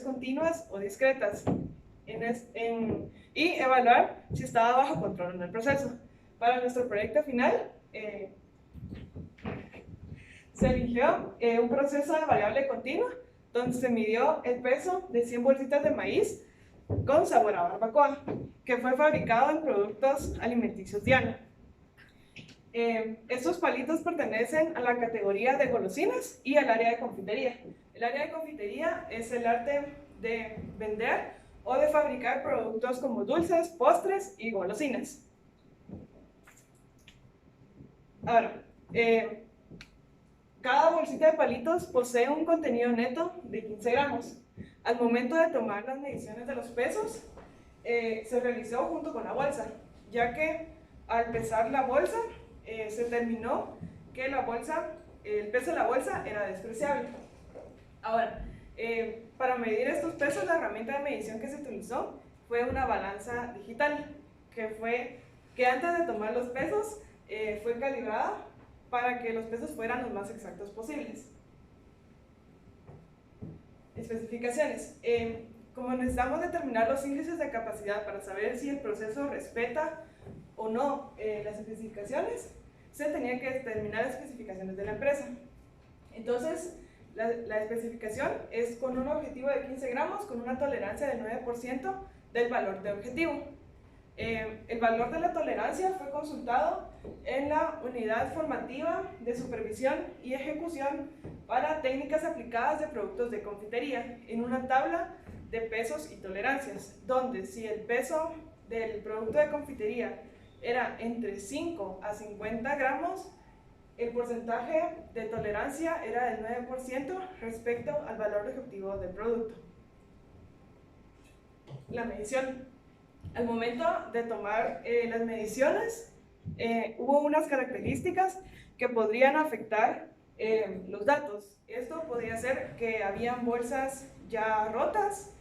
continuas o discretas y evaluar si estaba bajo control en el proceso. Para nuestro proyecto final, se eligió un proceso de variable continua donde se midió el peso de 100 bolsitas de maíz con sabor a barbacoa, que fue fabricado en productos alimenticios Diana. Estos palitos pertenecen a la categoría de golosinas y al área de confitería. El área de confitería es el arte de vender o de fabricar productos como dulces, postres y golosinas. Ahora, cada bolsita de palitos posee un contenido neto de 15 gramos. Al momento de tomar las mediciones de los pesos, se realizó junto con la bolsa, ya que al pesar la bolsa, se determinó que el peso de la bolsa era despreciable. Ahora, para medir estos pesos, la herramienta de medición que se utilizó fue una balanza digital, que antes de tomar los pesos, fue calibrada para que los pesos fueran los más exactos posibles. Especificaciones. Como necesitamos determinar los índices de capacidad para saber si el proceso respeta o no las especificaciones, se tenían que determinar las especificaciones de la empresa. Entonces, la especificación es con un objetivo de 15 gramos con una tolerancia del 9% del valor de objetivo. El valor de la tolerancia fue consultado en la unidad formativa de supervisión y ejecución para técnicas aplicadas de productos de confitería en una tabla de pesos y tolerancias, donde si el peso del producto de confitería era entre 5 a 50 gramos, el porcentaje de tolerancia era del 9% respecto al valor objetivo del producto. La medición. Al momento de tomar las mediciones, hubo unas características que podrían afectar los datos. Esto podría ser que habían bolsas ya rotas,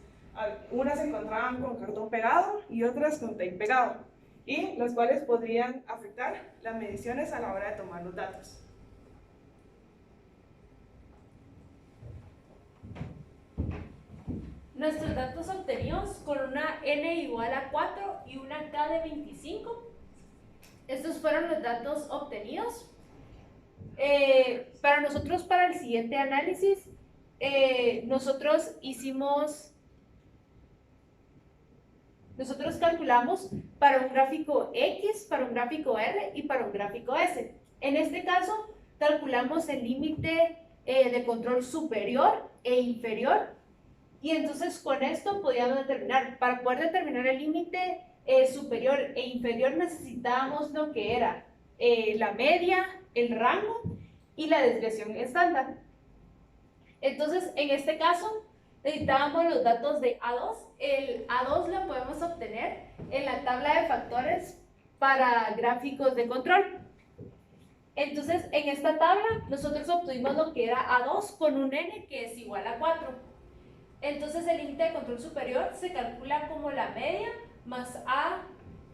unas se encontraban con cartón pegado y otras con tape pegado, y las cuales podrían afectar las mediciones a la hora de tomar los datos. Nuestros datos obtenidos con una n igual a 4 y una k de 25. Estos fueron los datos obtenidos. Para nosotros, para el siguiente análisis, nosotros calculamos para un gráfico X, para un gráfico R y para un gráfico S. En este caso, calculamos el límite de control superior e inferior. Y entonces con esto podíamos determinar, para poder determinar el límite superior e inferior necesitábamos lo que era la media, el rango y la desviación estándar. Entonces en este caso necesitábamos los datos de A2. El A2 lo podemos obtener en la tabla de factores para gráficos de control. Entonces en esta tabla nosotros obtuvimos lo que era A2 con un n que es igual a 4. Entonces el límite de control superior se calcula como la media más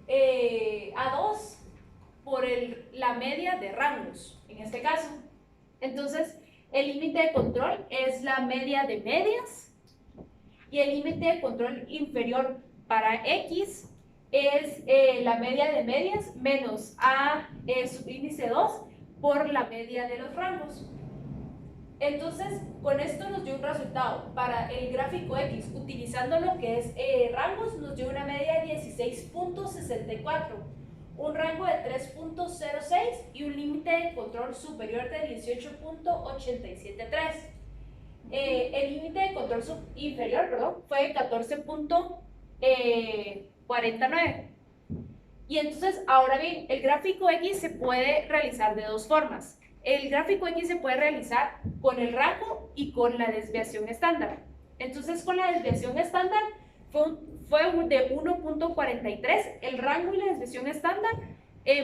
A2 por la media de rangos, en este caso. Entonces el límite de control es la media de medias y el límite de control inferior para X es la media de medias menos A subíndice 2 por la media de los rangos. Entonces, con esto nos dio un resultado. Para el gráfico X, utilizando lo que es rangos, nos dio una media de 16.64, un rango de 3.06 y un límite de control superior de 18.873. El límite de control inferior, fue de 14.49. Y entonces, ahora bien, el gráfico X se puede realizar de dos formas. El gráfico X se puede realizar con el rango y con la desviación estándar. Entonces, con la desviación estándar fue de 1.43. El rango y la desviación estándar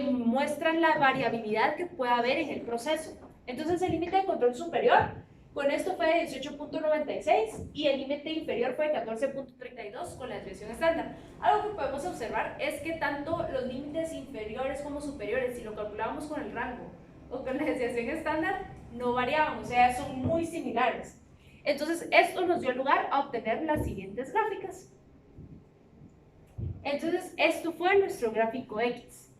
muestran la variabilidad que puede haber en el proceso. Entonces, el límite de control superior, con esto fue de 18.96 y el límite inferior fue de 14.32 con la desviación estándar. Algo que podemos observar es que tanto los límites inferiores como superiores, si lo calculamos con el rango o con la desviación estándar, no variaban, o sea, son muy similares. Entonces, esto nos dio lugar a obtener las siguientes gráficas. Entonces, esto fue nuestro gráfico X.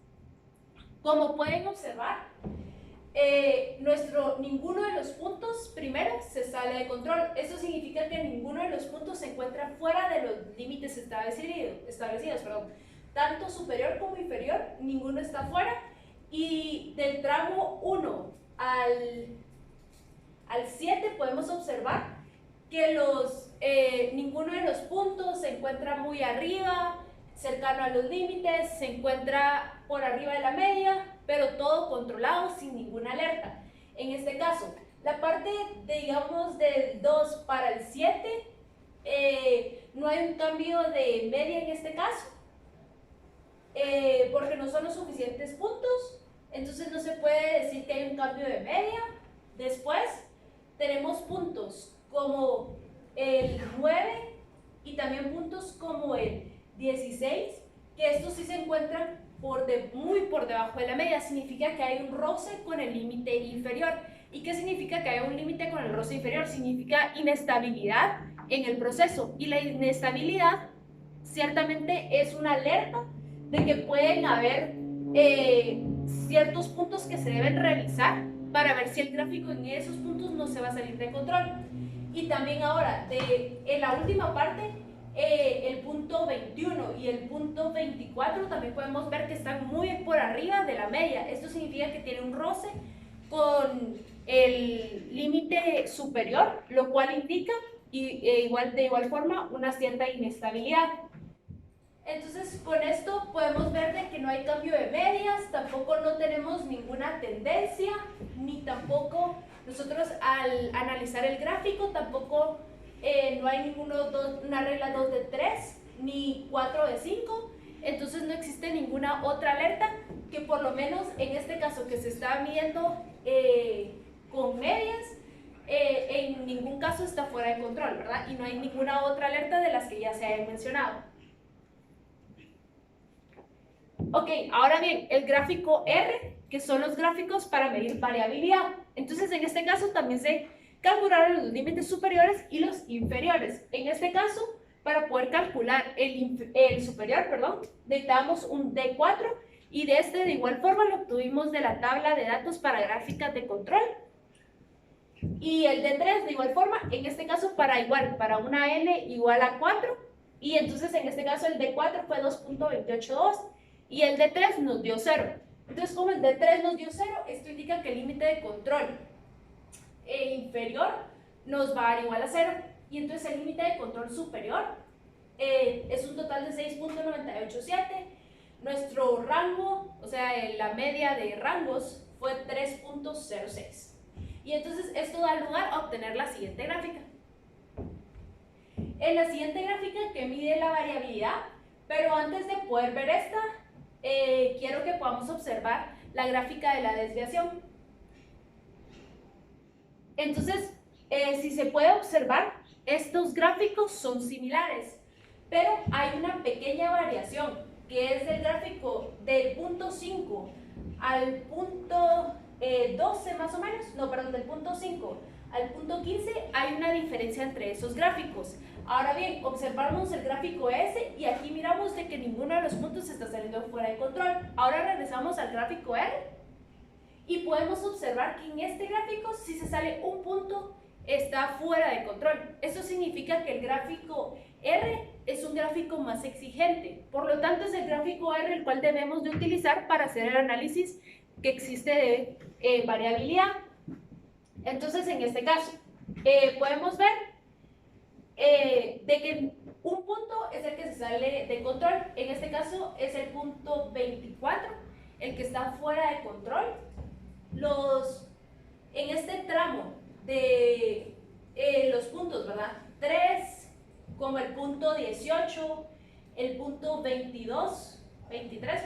Como pueden observar, ninguno de los puntos primero se sale de control. Esto significa que ninguno de los puntos se encuentra fuera de los límites establecidos. Tanto superior como inferior, ninguno está fuera. Y del tramo 1 al 7 podemos observar que ninguno de los puntos se encuentra muy arriba, cercano a los límites, se encuentra por arriba de la media, pero todo controlado sin ninguna alerta. En este caso, la parte, digamos, del 2 para el 7, no hay un cambio de media en este caso, porque no son los suficientes puntos, entonces no se puede decir que hay un cambio de media. Después tenemos puntos como el 9 y también puntos como el 16, que estos sí se encuentran muy por debajo de la media. Significa que hay un roce con el límite inferior. ¿Y qué significa que hay un límite con el roce inferior? Significa inestabilidad en el proceso, y la inestabilidad ciertamente es una alerta de que pueden haber ciertos puntos que se deben revisar para ver si el gráfico en esos puntos no se va a salir de control. Y también ahora, en la última parte, el punto 21 y el punto 24 también podemos ver que están muy por arriba de la media. Esto significa que tiene un roce con el límite superior, lo cual indica de igual forma una cierta inestabilidad. Entonces, con esto podemos ver de que no hay cambio de medias, tampoco no tenemos ninguna tendencia, ni tampoco nosotros al analizar el gráfico, tampoco no hay una regla 2 de 3, ni 4 de 5, entonces no existe ninguna otra alerta que por lo menos en este caso que se está midiendo con medias, en ningún caso está fuera de control, ¿verdad? Y no hay ninguna otra alerta de las que ya se hayan mencionado. Ok, ahora bien, el gráfico R, que son los gráficos para medir variabilidad. Entonces, en este caso también se calcularon los límites superiores y los inferiores. En este caso, para poder calcular el superior, necesitamos un D4, y de igual forma lo obtuvimos de la tabla de datos para gráficas de control. Y el D3 de igual forma, en este caso para una N igual a 4, y entonces en este caso el D4 fue 2.282 y el D3 nos dio 0. Entonces, como el D3 nos dio 0, esto indica que el límite de control inferior nos va a dar igual a 0, y entonces el límite de control superior es un total de 6.987. Nuestro rango, o sea, la media de rangos fue 3.06. Y entonces esto da lugar a obtener la siguiente gráfica. En la siguiente gráfica que mide la variabilidad, pero antes de poder ver esta, quiero que podamos observar la gráfica de la desviación. Entonces, si se puede observar, estos gráficos son similares, pero hay una pequeña variación, que es del gráfico del punto 5 al punto 12 más o menos, no, perdón, del punto 5 al punto 15 hay una diferencia entre esos gráficos. Ahora bien, observamos el gráfico S y aquí miramos de que ninguno de los puntos está saliendo fuera de control. Ahora regresamos al gráfico R y podemos observar que en este gráfico, si se sale un punto, está fuera de control. Eso significa que el gráfico R es un gráfico más exigente. Por lo tanto, es el gráfico R el cual debemos de utilizar para hacer el análisis que existe de variabilidad. Entonces, en este caso, podemos ver de que un punto es el que se sale de control. En este caso es el punto 24, el que está fuera de control. En este tramo de los puntos, ¿verdad? 3, como el punto 18, el punto 23,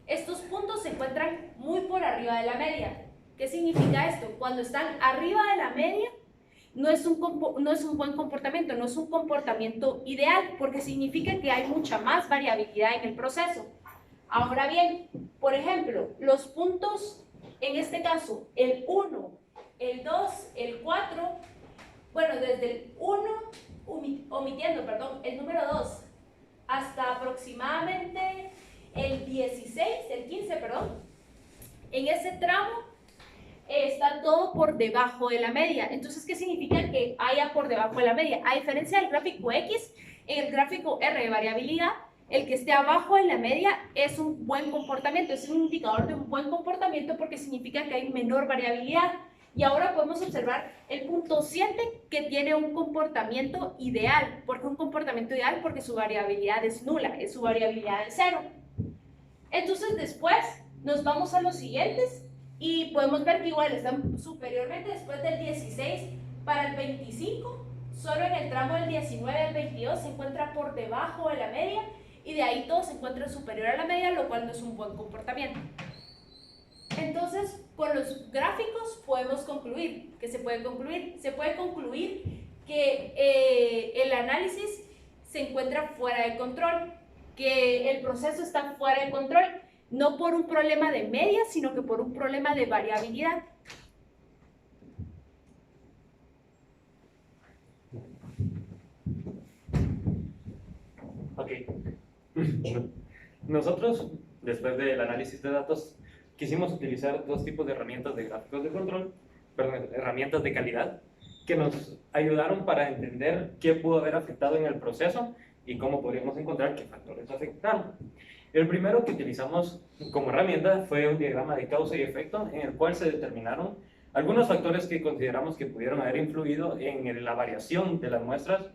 estos puntos se encuentran muy por arriba de la media. ¿Qué significa esto? Cuando están arriba de la media, no es un buen comportamiento, no es un comportamiento ideal, porque significa que hay mucha más variabilidad en el proceso. Ahora bien, por ejemplo, los puntos, en este caso, el 1, el 2, el 4, Bueno, desde el 1, omitiendo, perdón, el número 2, hasta aproximadamente el 16, el 15, perdón, en ese tramo está todo por debajo de la media. Entonces, ¿qué significa que haya por debajo de la media? A diferencia del gráfico X, en el gráfico R de variabilidad, el que esté abajo de la media es un buen comportamiento, es un indicador de un buen comportamiento porque significa que hay menor variabilidad. Y ahora podemos observar el punto 7 que tiene un comportamiento ideal. ¿Por qué un comportamiento ideal? Porque su variabilidad es nula, su variabilidad es 0. Entonces después nos vamos a los siguientes y podemos ver que igual están superiormente después del 16 para el 25. Solo en el tramo del 19 al 22 se encuentra por debajo de la media y de ahí todo se encuentra superior a la media, lo cual no es un buen comportamiento. Entonces, con los gráficos podemos concluir, ¿qué se puede concluir? Se puede concluir que el análisis se encuentra fuera de control, que el proceso está fuera de control, no por un problema de media, sino que por un problema de variabilidad. Ok. Nosotros, después del análisis de datos, quisimos utilizar dos tipos de herramientas de gráficos de control, perdón, herramientas de calidad, que nos ayudaron para entender qué pudo haber afectado en el proceso y cómo podríamos encontrar qué factores afectaron. El primero que utilizamos como herramienta fue un diagrama de causa y efecto en el cual se determinaron algunos factores que consideramos que pudieron haber influido en la variación de las muestras,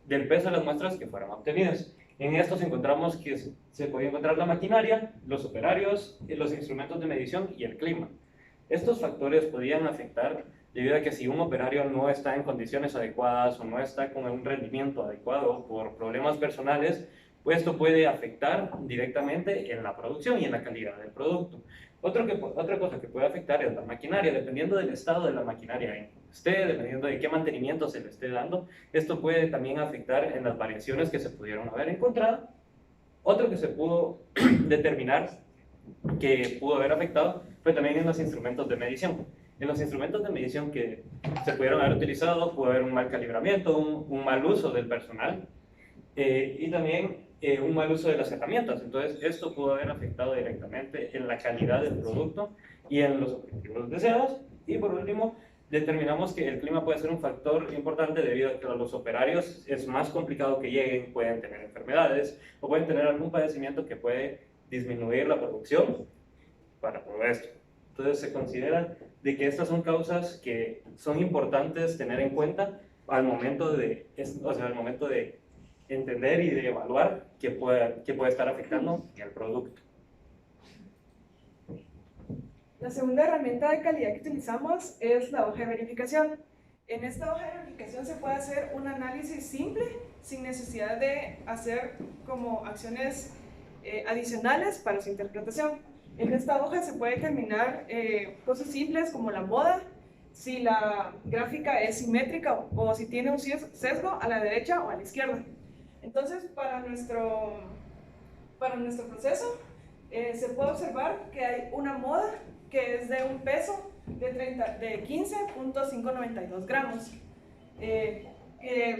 del peso de las muestras que fueron obtenidas. En estos encontramos que se podía encontrar la maquinaria, los operarios, los instrumentos de medición y el clima. Estos factores podían afectar debido a que si un operario no está en condiciones adecuadas o no está con un rendimiento adecuado por problemas personales, pues esto puede afectar directamente en la producción y en la calidad del producto. Otra cosa que puede afectar es la maquinaria, dependiendo del estado de la maquinaria en que esté, dependiendo de qué mantenimiento se le esté dando, esto puede también afectar en las variaciones que se pudieron haber encontrado. Otro que se pudo determinar que pudo haber afectado fue también en los instrumentos de medición. En los instrumentos de medición que se pudieron haber utilizado, pudo haber un mal calibramiento, un mal uso del personal y también un mal uso de las herramientas. Entonces, esto pudo haber afectado directamente en la calidad del producto y en los objetivos deseados. Y por último, determinamos que el clima puede ser un factor importante debido a que a los operarios es más complicado que lleguen, pueden tener enfermedades o pueden tener algún padecimiento que puede disminuir la producción para todo esto. Entonces se considera de que estas son causas que son importantes tener en cuenta al momento de, al momento de entender y de evaluar qué puede estar afectando el producto. La segunda herramienta de calidad que utilizamos es la hoja de verificación. En esta hoja de verificación se puede hacer un análisis simple sin necesidad de hacer como acciones adicionales para su interpretación. En esta hoja se puede determinar cosas simples como la moda, si la gráfica es simétrica o si tiene un sesgo a la derecha o a la izquierda. Entonces, para nuestro proceso, se puede observar que hay una moda que es de un peso de 15.592 gramos.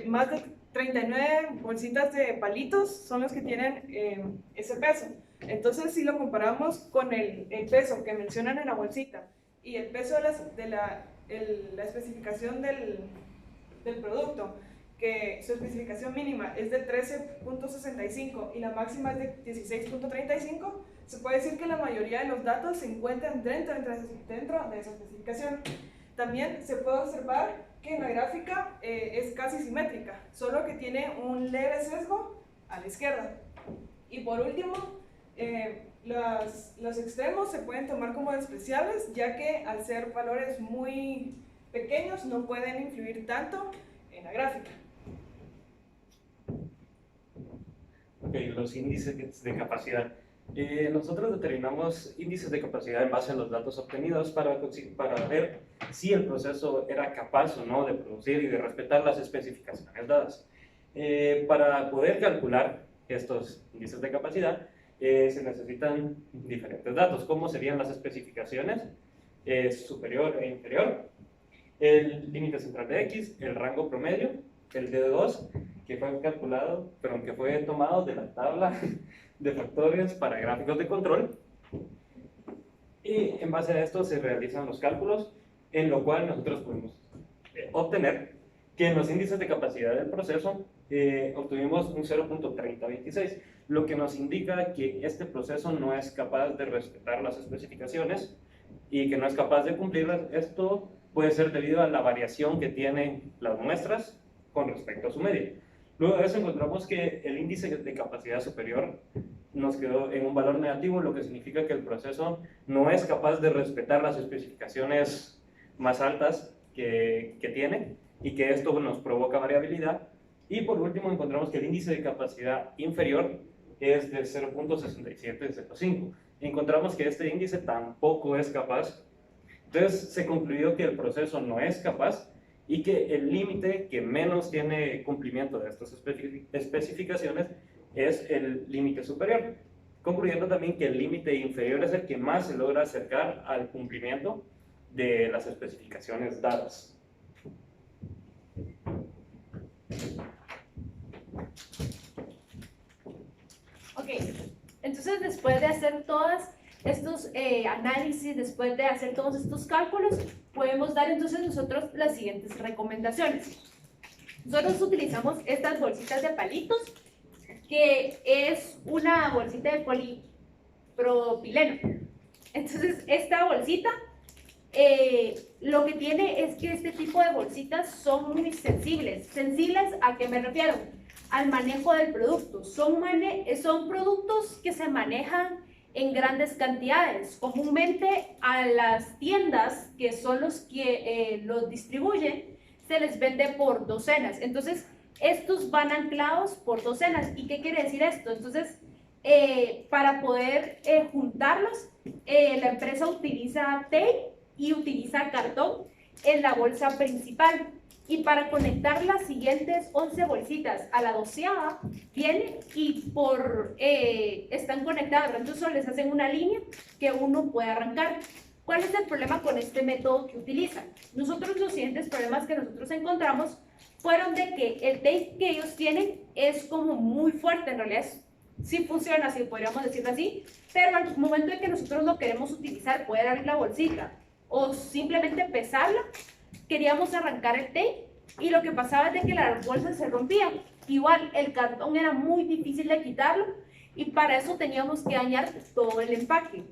Más de 39 bolsitas de palitos son los que tienen ese peso. Entonces, si lo comparamos con el peso que mencionan en la bolsita y el peso de la especificación del producto, que su especificación mínima es de 13.65 y la máxima es de 16.35, se puede decir que la mayoría de los datos se encuentran dentro de esa especificación. También se puede observar que en la gráfica es casi simétrica, solo que tiene un leve sesgo a la izquierda. Y por último, los extremos se pueden tomar como despreciables, ya que al ser valores muy pequeños no pueden influir tanto en la gráfica. Ok, los índices de capacidad. Nosotros determinamos índices de capacidad en base a los datos obtenidos para ver si el proceso era capaz o no de producir y de respetar las especificaciones dadas. Para poder calcular estos índices de capacidad, se necesitan diferentes datos, como serían las especificaciones superior e inferior, el límite central de X, el rango promedio, el D2, que fue calculado, pero que fue tomado de la tabla de factores para gráficos de control. Y en base a esto se realizan los cálculos, en lo cual nosotros podemos obtener que en los índices de capacidad del proceso obtuvimos un 0.3026, lo que nos indica que este proceso no es capaz de respetar las especificaciones y que no es capaz de cumplirlas. Esto puede ser debido a la variación que tienen las muestras con respecto a su media. Luego de eso encontramos que el índice de capacidad superior nos quedó en un valor negativo, lo que significa que el proceso no es capaz de respetar las especificaciones más altas que tiene, y que esto nos provoca variabilidad. Y por último encontramos que el índice de capacidad inferior es de 0.6705. Encontramos que este índice tampoco es capaz. Entonces se concluyó que el proceso no es capaz y que el límite que menos tiene cumplimiento de estas especificaciones es el límite superior, concluyendo también que el límite inferior es el que más se logra acercar al cumplimiento de las especificaciones dadas. Ok, entonces después de hacer todos estos análisis, después de hacer todos estos cálculos, podemos dar entonces nosotros las siguientes recomendaciones. Nosotros utilizamos estas bolsitas de palitos, que es una bolsita de polipropileno. Entonces esta bolsita lo que tiene es que este tipo de bolsitas son muy sensibles. ¿Sensibles a qué me refiero? Al manejo del producto. Son productos que se manejan en grandes cantidades. Comúnmente a las tiendas, que son los que los distribuyen, se les vende por docenas. Entonces, estos van anclados por docenas. ¿Y qué quiere decir esto? Entonces, para poder juntarlos, la empresa utiliza tape y utiliza cartón en la bolsa principal. Y para conectar las siguientes 11 bolsitas a la 12ª, vienen y están conectadas, entonces solo les hacen una línea que uno puede arrancar. ¿Cuál es el problema con este método que utilizan? Nosotros los siguientes problemas que nosotros encontramos fueron de que el tape que ellos tienen es como muy fuerte, en realidad sí funciona así, podríamos decirlo así, pero al momento en que nosotros lo queremos utilizar, poder abrir la bolsita o simplemente pesarla, queríamos arrancar el tape y lo que pasaba es de que la bolsa se rompía. Igual el cartón era muy difícil de quitarlo y para eso teníamos que dañar todo el empaque.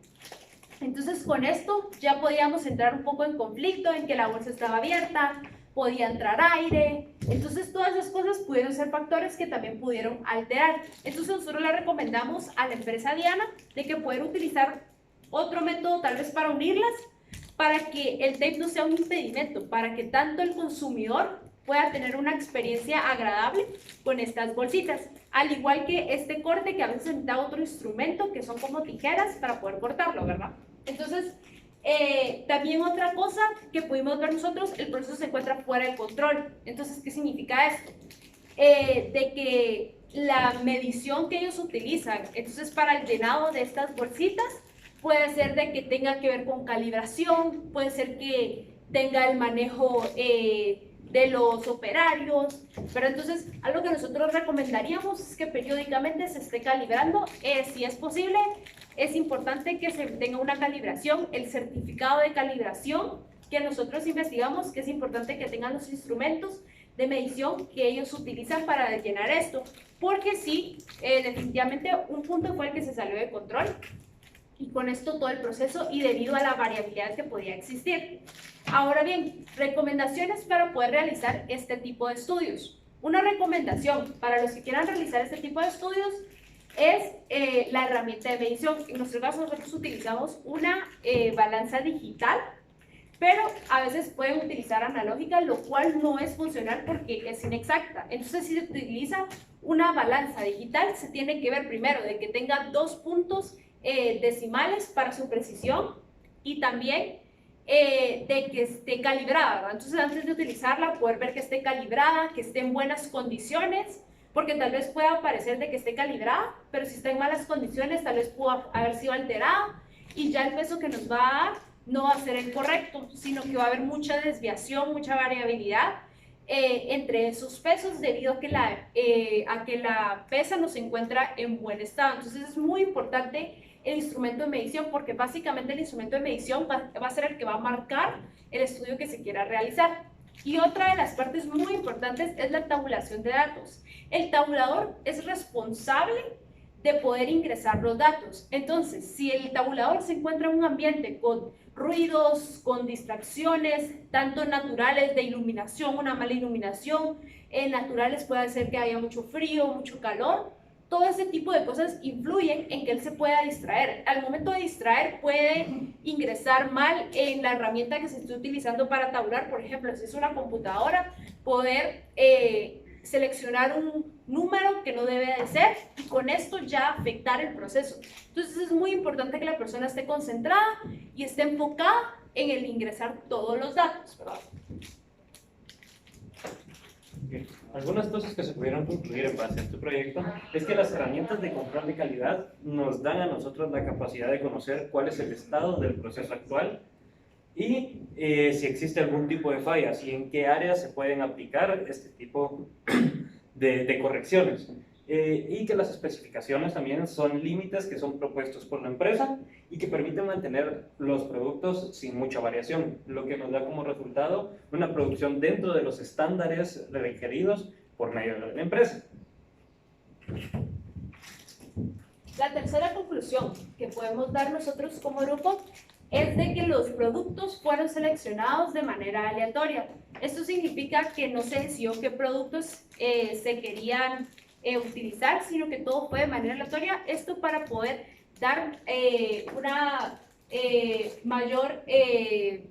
Entonces con esto ya podíamos entrar un poco en conflicto, en que la bolsa estaba abierta, podía entrar aire. Entonces todas esas cosas pudieron ser factores que también pudieron alterar. Entonces nosotros le recomendamos a la empresa Diana de que pueda utilizar otro método tal vez para unirlas, para que el tape no sea un impedimento, para que tanto el consumidor pueda tener una experiencia agradable con estas bolsitas. Al igual que este corte, que a veces necesita otro instrumento, que son como tijeras para poder cortarlo, ¿verdad? Entonces, también otra cosa que pudimos ver nosotros, el proceso se encuentra fuera de control. Entonces, ¿qué significa esto? De que la medición que ellos utilizan, entonces para el llenado de estas bolsitas, puede ser de que tenga que ver con calibración, puede ser que tenga el manejo de los operarios, pero entonces algo que nosotros recomendaríamos es que periódicamente se esté calibrando. Si es posible, es importante que se tenga una calibración, el certificado de calibración que nosotros investigamos, que es importante que tengan los instrumentos de medición que ellos utilizan para llenar esto, porque sí, definitivamente un punto fue el que se salió de control, y con esto todo el proceso y debido a la variabilidad que podía existir. Ahora bien, recomendaciones para poder realizar este tipo de estudios. Una recomendación para los que quieran realizar este tipo de estudios es la herramienta de medición. En nuestro caso nosotros utilizamos una balanza digital, pero a veces pueden utilizar analógica, lo cual no es funcional porque es inexacta. Entonces, si se utiliza una balanza digital, se tiene que ver primero de que tenga 2 puntos decimales para su precisión y también de que esté calibrada, ¿verdad? Entonces antes de utilizarla poder ver que esté calibrada, que esté en buenas condiciones, porque tal vez pueda parecer de que esté calibrada, pero si está en malas condiciones tal vez pueda haber sido alterada y ya el peso que nos va a dar no va a ser el correcto, sino que va a haber mucha desviación, mucha variabilidad entre esos pesos debido a que la pesa no se encuentra en buen estado. Entonces es muy importante el instrumento de medición, porque básicamente el instrumento de medición va a ser el que va a marcar el estudio que se quiera realizar. Y otra de las partes muy importantes es la tabulación de datos. El tabulador es responsable de poder ingresar los datos. Entonces, si el tabulador se encuentra en un ambiente con ruidos, con distracciones, tanto naturales de iluminación, una mala iluminación, naturales puede ser que haya mucho frío, mucho calor, todo ese tipo de cosas influyen en que él se pueda distraer. Al momento de distraer puede ingresar mal en la herramienta que se esté utilizando para tabular. Por ejemplo, si es una computadora, poder seleccionar un número que no debe de ser y con esto ya afectar el proceso. Entonces es muy importante que la persona esté concentrada y esté enfocada en el ingresar todos los datos, ¿verdad? Algunas cosas que se pudieron concluir en base a este proyecto es que las herramientas de control de calidad nos dan a nosotros la capacidad de conocer cuál es el estado del proceso actual y si existe algún tipo de fallas y en qué áreas se pueden aplicar este tipo de correcciones. Y que las especificaciones también son límites que son propuestos por la empresa y que permiten mantener los productos sin mucha variación, lo que nos da como resultado una producción dentro de los estándares requeridos por medio de la empresa. La tercera conclusión que podemos dar nosotros como grupo es de que los productos fueron seleccionados de manera aleatoria. Esto significa que no se decidió qué productos se querían utilizar, sino que todo fue de manera aleatoria. Esto para poder dar una mayor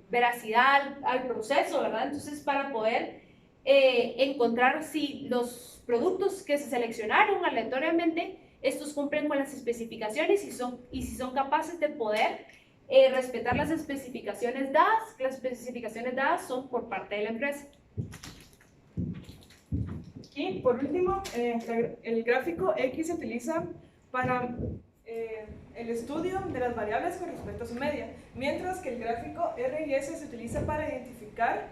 veracidad al proceso, ¿verdad? Entonces, para poder encontrar si los productos que se seleccionaron aleatoriamente, estos cumplen con las especificaciones y si son capaces de poder respetar las especificaciones dadas. Las especificaciones dadas son por parte de la empresa. Y por último, el gráfico X se utiliza para el estudio de las variables con respecto a su media, mientras que el gráfico R y S se utiliza para identificar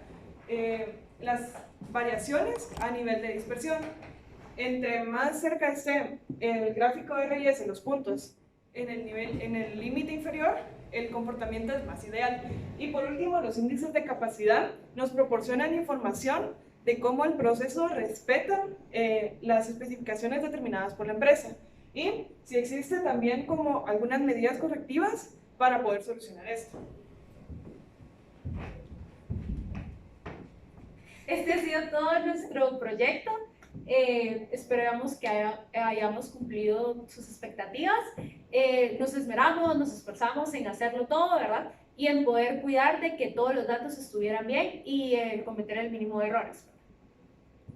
las variaciones a nivel de dispersión. Entre más cerca esté el gráfico R y S, los puntos en el límite inferior, el comportamiento es más ideal. Y por último, los índices de capacidad nos proporcionan información de cómo el proceso respeta las especificaciones determinadas por la empresa y si existe también como algunas medidas correctivas para poder solucionar esto. Este ha sido todo nuestro proyecto. Esperamos que hayamos cumplido sus expectativas. Nos esmeramos, nos esforzamos en hacerlo todo, ¿verdad? Y en poder cuidar de que todos los datos estuvieran bien y cometer el mínimo de errores.